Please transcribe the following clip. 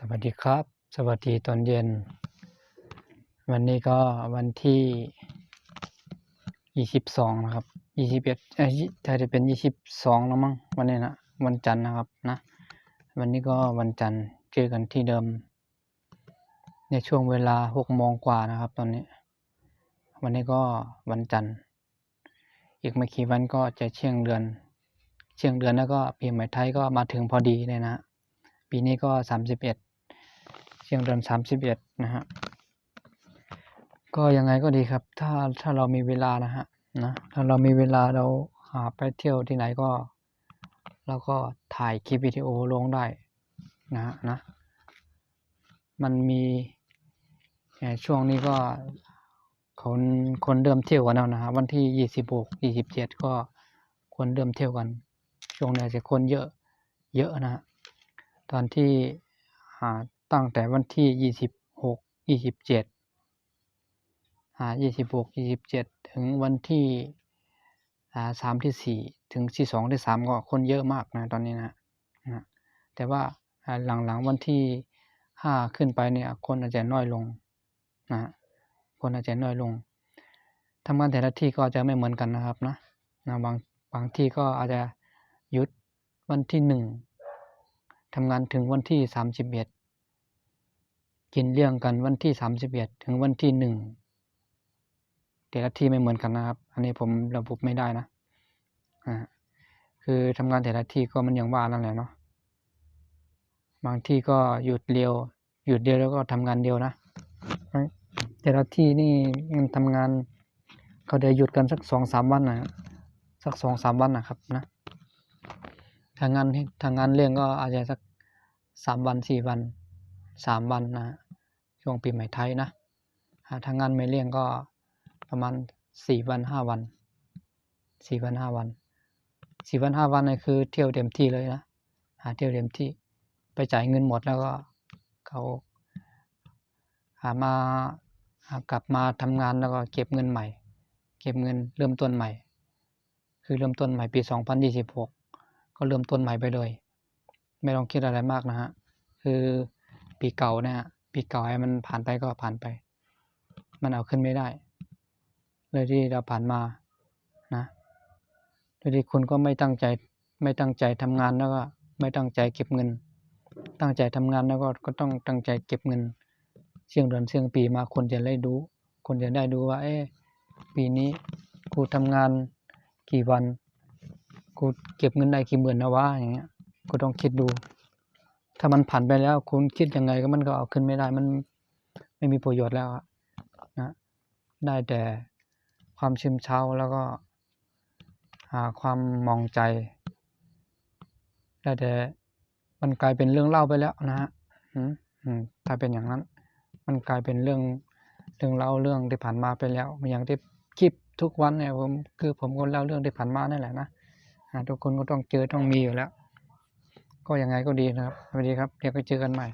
สวัสดีครับสวัสดีตอนเย็นวันนี้ก็วันที่22นะครับ21ถ้าจะเป็น22แล้วมั้งวันนี้นะวันจันทร์นะครับนะวันนี้ก็วันจันทร์เจอกันที่เดิมในช่วงเวลา6 โมงกว่านะครับตอนนี้วันนี้ก็วันจันทร์อีกไม่กี่วันก็จะเชียงเดือนแล้วก็ปีใหม่ไทยก็มาถึงพอดีเลยนะปีนี้ก็31เชียงเดือน31นะฮะก็ยังไงก็ดีครับถ้าเรามีเวลานะฮะนะถ้าเรามีเวลาเราหาไปเที่ยวที่ไหนก็เราก็ถ่ายคลิปวิดีโอลงได้นะมันมีช่วงนี้ก็คนเริ่มเที่ยวกันแล้วนะครับวันที่26 27ก็คนเริ่มเที่ยวกันช่วงนี้จะคนเยอะนะตอนที่ตั้งแต่วันที่26 2726 27ถึงวันที่3ที่4ถึงที่2ที่3ก็คนเยอะมากนะตอนนี้นะแต่ว่าหลังวันที่5ขึ้นไปเนี่ยคนอาจจะน้อยลงนะคนอาจจะน้อยลงทำงานแต่ละที่ก็จะไม่เหมือนกันนะครับนะบางที่ก็อาจจะหยุดวันที่1ทำงานถึงวันที่31กินเลี้ยงกันวันที่31ถึงวันที่1แต่ละที่ไม่เหมือนกันนะครับอันนี้ผมระบุไม่ได้นะคือทำงานแต่ละที่ก็มันอย่างว่านั่นแหละเนาะบางที่ก็หยุดเดียวแล้วก็ทำงานเดียวนะแต่ละที่นี่มันทำงานเขาได้หยุดกันสัก 2-3 วันนะสัก 2-3 วันนะครับนะทางงานเรื่องก็อาจจะสัก3 วัน4 วัน3 วันนะช่วงปีใหม่ไทยนะทางงานไม่เลี่ยงก็ประมาณ4 วัน 5 วัน4 วัน 5 วัน4 วัน 5 วันนี่คือเที่ยวเต็มที่เลยนะเที่ยวเต็มที่ไปจ่ายเงินหมดแล้วก็เขากลับมาทำงานแล้วก็เก็บเงินใหม่เก็บเงินเริ่มต้นใหม่คือเริ่มต้นใหม่ปี2026ก็เริ่มต้นใหม่ไปเลยไม่ต้องคิดอะไรมากนะฮะคือปีเก่าเนี่ยปีเก่าให้มันผ่านไปก็ผ่านไปมันเอาขึ้นไม่ได้เลยที่เราผ่านมานะโดยที่คุณก็ไม่ตั้งใจทำงานแล้วก็ไม่ตั้งใจเก็บเงินตั้งใจทำงานแล้วก็ต้องตั้งใจเก็บเงินเสี่ยงเดือนเสี่ยงปีมาคนจะได้ดูว่าปีนี้กูทำงานกี่วันกูเก็บเงินได้กี่หมื่นนะวะอย่างเงี้ยกูต้องคิดดูถ้ามันผ่านไปแล้วคุณคิดยังไงก็มันก็เอาขึ้นไม่ได้มันไม่มีประโยชน์แล้วนะได้แต่ความซึมเศร้าแล้วก็ความมองใจได้แต่มันกลายเป็นเรื่องเล่าไปแล้วนะฮะถ้าเป็นอย่างนั้นมันกลายเป็นเรื่องเล่าเรื่องที่ผ่านมาไปแล้วอย่างที่คลิปทุกวันเนี่ยผมก็เล่าเรื่องที่ผ่านมานั่นแหละนะทุกคนก็ต้องเจอต้องมีอยู่แล้วก็ยังไงก็ดีนะครับสวัสดีครับเดี๋ยวก็เจอกันใหม่